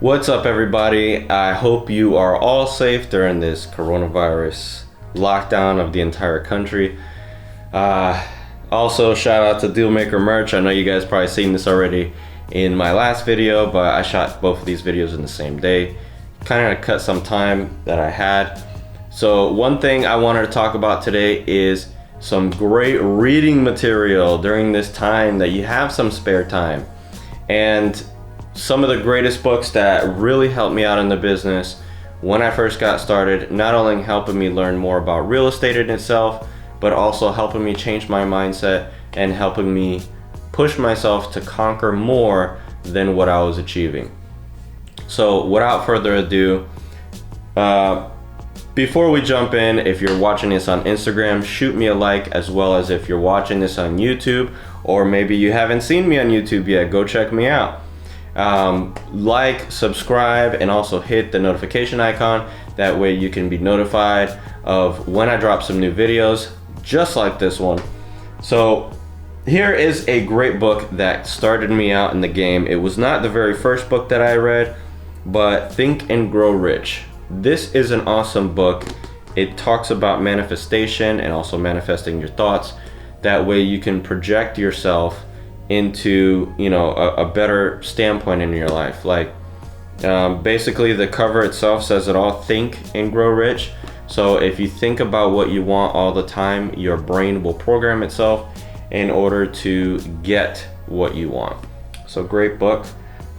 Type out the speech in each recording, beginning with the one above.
What's up, everybody? I hope you are all safe during this coronavirus lockdown of the entire country. Also, shout out to Dealmaker Merch. I know you guys probably seen this already in my last video, but I shot both of these videos in the same day. Kind of cut some time that I had. So one thing I wanted to talk about today is some great reading material during this time that you have some spare time. And some of the greatest books that really helped me out in the business when I first got started, not only helping me learn more about real estate in itself, but also helping me change my mindset and helping me push myself to conquer more than what I was achieving. So without further ado, before we jump in, if you're watching this on Instagram, shoot me a like, as well as if you're watching this on YouTube, or maybe you haven't seen me on YouTube yet, go check me out. Like, subscribe, and also hit the notification icon. That way you can be notified of when I drop some new videos just like this one. So here is a great book that started me out in the game. It was not the very first book that I read, but Think and Grow Rich. This is an awesome book. It talks about manifestation and also manifesting your thoughts. That way you can project yourself into, a better standpoint in your life. Like basically the cover itself says it all: think and grow rich. So if you think about what you want all the time, your brain will program itself in order to get what you want. So great book.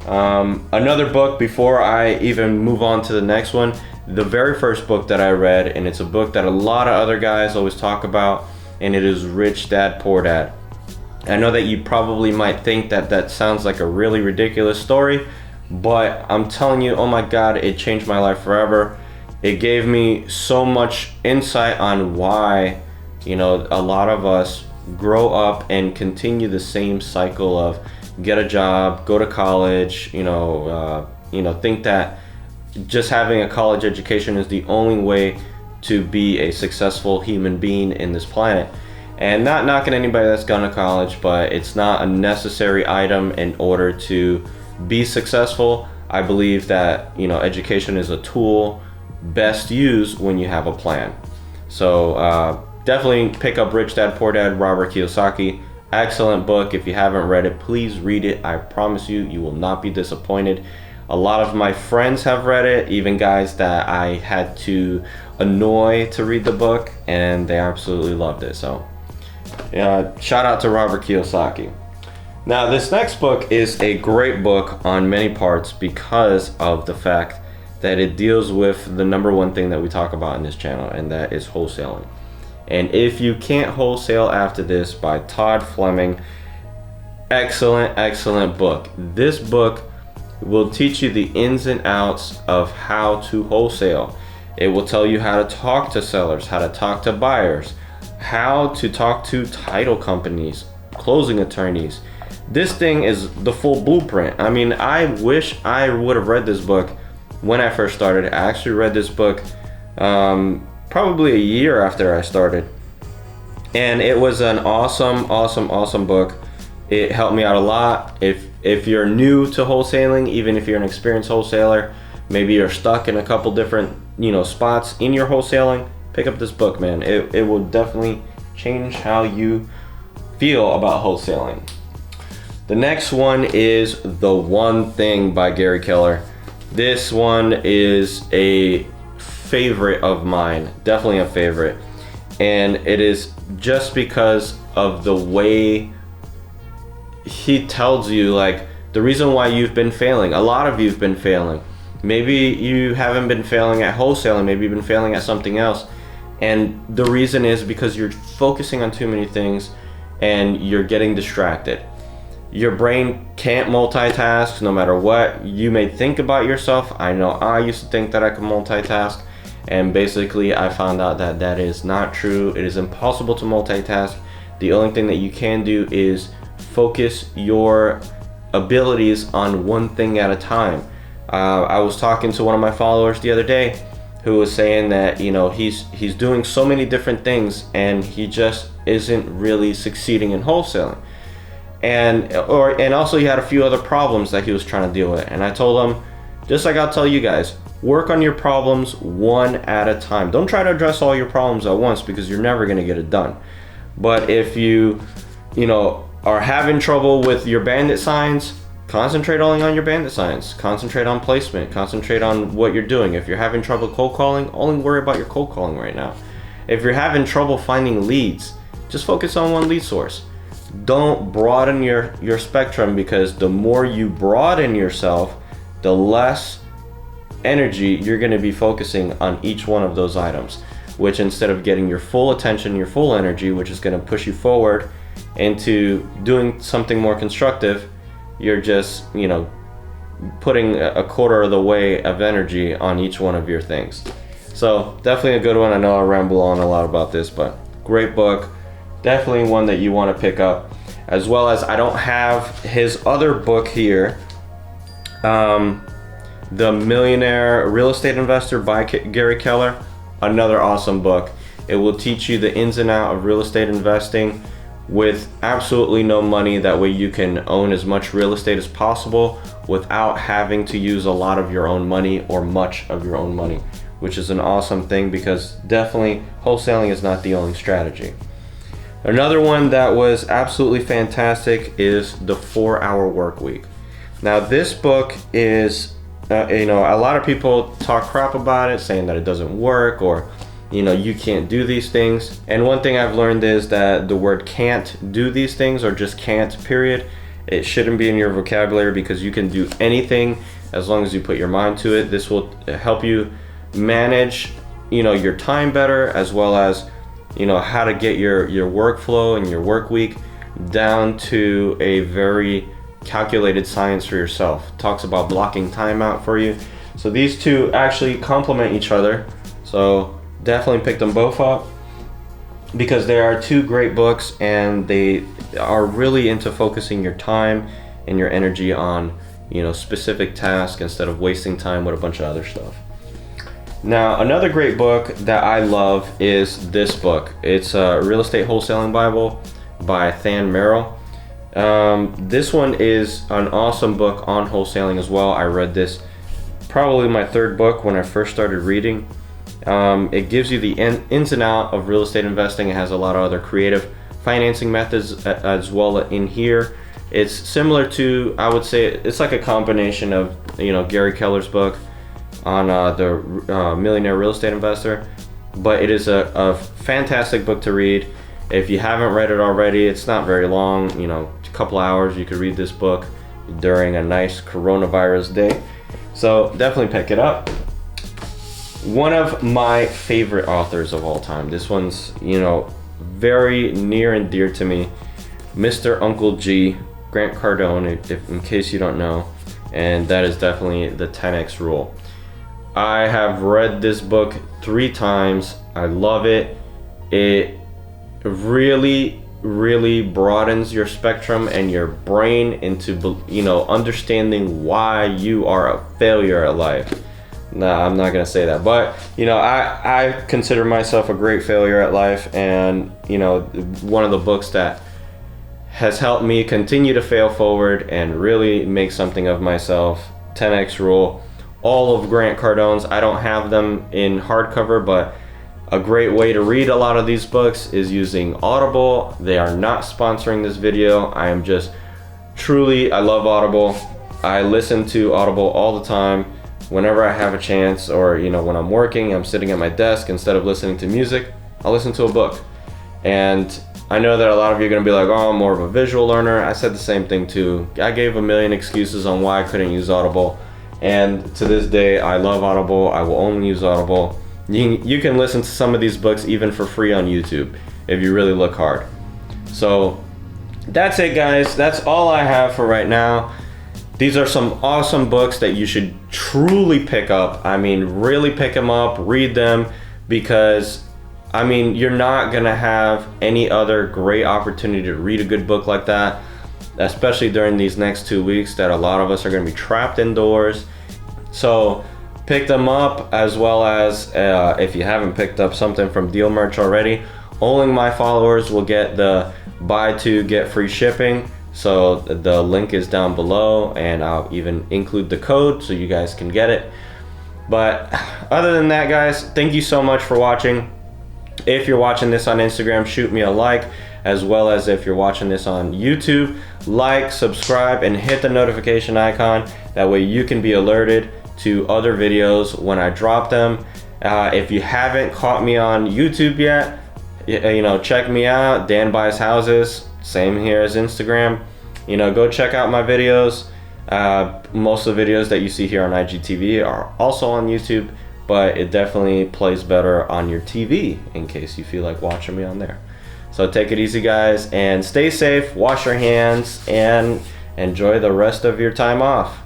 Another book, before I even move on to the next one, the very first book that I read, and it's a book that a lot of other guys always talk about, and it is Rich Dad Poor Dad. I know that you probably might think that that sounds like a really ridiculous story, but I'm telling you, oh my God, it changed my life forever. It gave me so much insight on why, a lot of us grow up and continue the same cycle of get a job, go to college, think that just having a college education is the only way to be a successful human being in this planet. And not knocking anybody that's gone to college, but it's not a necessary item in order to be successful. I believe that, education is a tool best used when you have a plan. So definitely pick up Rich Dad Poor Dad, Robert Kiyosaki. Excellent book. If you haven't read it, please read it. I promise you, you will not be disappointed. A lot of my friends have read it, even guys that I had to annoy to read the book, and they absolutely loved it. So shout out to Robert Kiyosaki. Now, this next book is a great book on many parts because of the fact that it deals with the number one thing that we talk about in this channel, and that is wholesaling. And If You Can't Wholesale After This by Todd Fleming. Excellent book. This book will teach you the ins and outs of how to wholesale. It will tell you how to talk to sellers, how to talk to buyers, how to talk to title companies, closing attorneys. This thing is the full blueprint. I mean, I wish I would have read this book when I first started. I actually read this book probably a year after I started, and it was an awesome book. It helped me out a lot. If you're new to wholesaling, even if you're an experienced wholesaler, maybe you're stuck in a couple different spots in your wholesaling, pick up this book, man. It will definitely change how you feel about wholesaling. The next one is The One Thing by Gary Keller. This one is a favorite of mine, definitely a favorite. And it is just because of the way he tells you, like, the reason why you've been failing. A lot of you've been failing. Maybe you haven't been failing at wholesaling, maybe you've been failing at something else. And the reason is because you're focusing on too many things and you're getting distracted. Your brain can't multitask no matter what you may think about yourself. I know I used to think that I could multitask, and basically I found out that that is not true. It is impossible to multitask. The only thing that you can do is focus your abilities on one thing at a time. I was talking to one of my followers the other day who was saying that he's doing so many different things and he just isn't really succeeding in wholesaling. And also he had a few other problems that he was trying to deal with. And I told him, just like I'll tell you guys, work on your problems one at a time. Don't try to address all your problems at once, because you're never going to get it done. But if you are having trouble with your bandit signs, concentrate only on your bandit signs. Concentrate on placement. Concentrate on what you're doing. If you're having trouble cold calling, only worry about your cold calling right now. If you're having trouble finding leads, just focus on one lead source. Don't broaden your spectrum, because the more you broaden yourself, the less energy you're going to be focusing on each one of those items, which instead of getting your full attention, your full energy, which is going to push you forward into doing something more constructive, you're just, putting a quarter of the way of energy on each one of your things. So definitely a good one. I know I ramble on a lot about this, but great book. Definitely one that you want to pick up. As well as, I don't have his other book here, The Millionaire Real Estate Investor by Gary Keller. Another awesome book. It will teach you the ins and outs of real estate investing with absolutely no money. That way you can own as much real estate as possible without having to use a lot of your own money or much of your own money, which is an awesome thing, because definitely wholesaling is not the only strategy. Another one that was absolutely fantastic is The 4-Hour Work Week. Now this book is, a lot of people talk crap about it, saying that it doesn't work, or you can't do these things. And one thing I've learned is that the word can't do these things, or just can't, period, it shouldn't be in your vocabulary, because you can do anything as long as you put your mind to it. This will help you manage your time better, as well as how to get your workflow and your work week down to a very calculated science for yourself. It talks about blocking time out for you. So these two actually complement each other. So definitely pick them both up, because they are two great books, and they are really into focusing your time and your energy on specific tasks, instead of wasting time with a bunch of other stuff. Now, another great book that I love is this book. It's a Real Estate Wholesaling Bible by Dan Merrill. This one is an awesome book on wholesaling as well. I read this, probably my third book when I first started reading. It gives you the ins and outs of real estate investing. It has a lot of other creative financing methods as well in here. It's similar to, I would say, it's like a combination of Gary Keller's book on the Millionaire Real Estate Investor, but it is a fantastic book to read. If you haven't read it already, it's not very long, a couple hours. You could read this book during a nice coronavirus day. So definitely pick it up. One of my favorite authors of all time. This one's, very near and dear to me. Mr. Uncle G, Grant Cardone, if in case you don't know. And that is definitely the 10X rule. I have read this book 3 times. I love it. It really broadens your spectrum and your brain into understanding why you are a failure at life. Nah, I'm not gonna say that, but I consider myself a great failure at life, and one of the books that has helped me continue to fail forward and really make something of myself, 10X rule. All of Grant Cardone's, I don't have them in hardcover, but a great way to read a lot of these books is using Audible. They are not sponsoring this video. I am just I love Audible. I listen to Audible all the time whenever I have a chance, or when I'm working, I'm sitting at my desk, instead of listening to music, I'll listen to a book. And I know that a lot of you are gonna be like, oh, I'm more of a visual learner. I said the same thing too. I gave a million excuses on why I couldn't use Audible, and to this day I love Audible. I will only use Audible. You can listen to some of these books even for free on YouTube if you really look hard. So that's it, guys. That's all I have for right now. These are some awesome books that you should truly pick up. I mean, really pick them up, read them, because you're not gonna have any other great opportunity to read a good book like that, especially during these next 2 weeks that a lot of us are gonna be trapped indoors. So pick them up, as well as if you haven't picked up something from Deal Merch already, only my followers will get the buy 2 get free shipping. So the link is down below, and I'll even include the code so you guys can get it. But other than that, guys, thank you so much for watching. If you're watching this on Instagram, shoot me a like, as well as if you're watching this on YouTube, like, subscribe, and hit the notification icon. That way you can be alerted to other videos when I drop them. If you haven't caught me on YouTube yet, check me out, Dan.Buys.Houses, same here as Instagram. Go check out my videos. Most of the videos that you see here on IGTV are also on YouTube, but it definitely plays better on your TV in case you feel like watching me on there. So take it easy, guys, and stay safe, wash your hands, and enjoy the rest of your time off.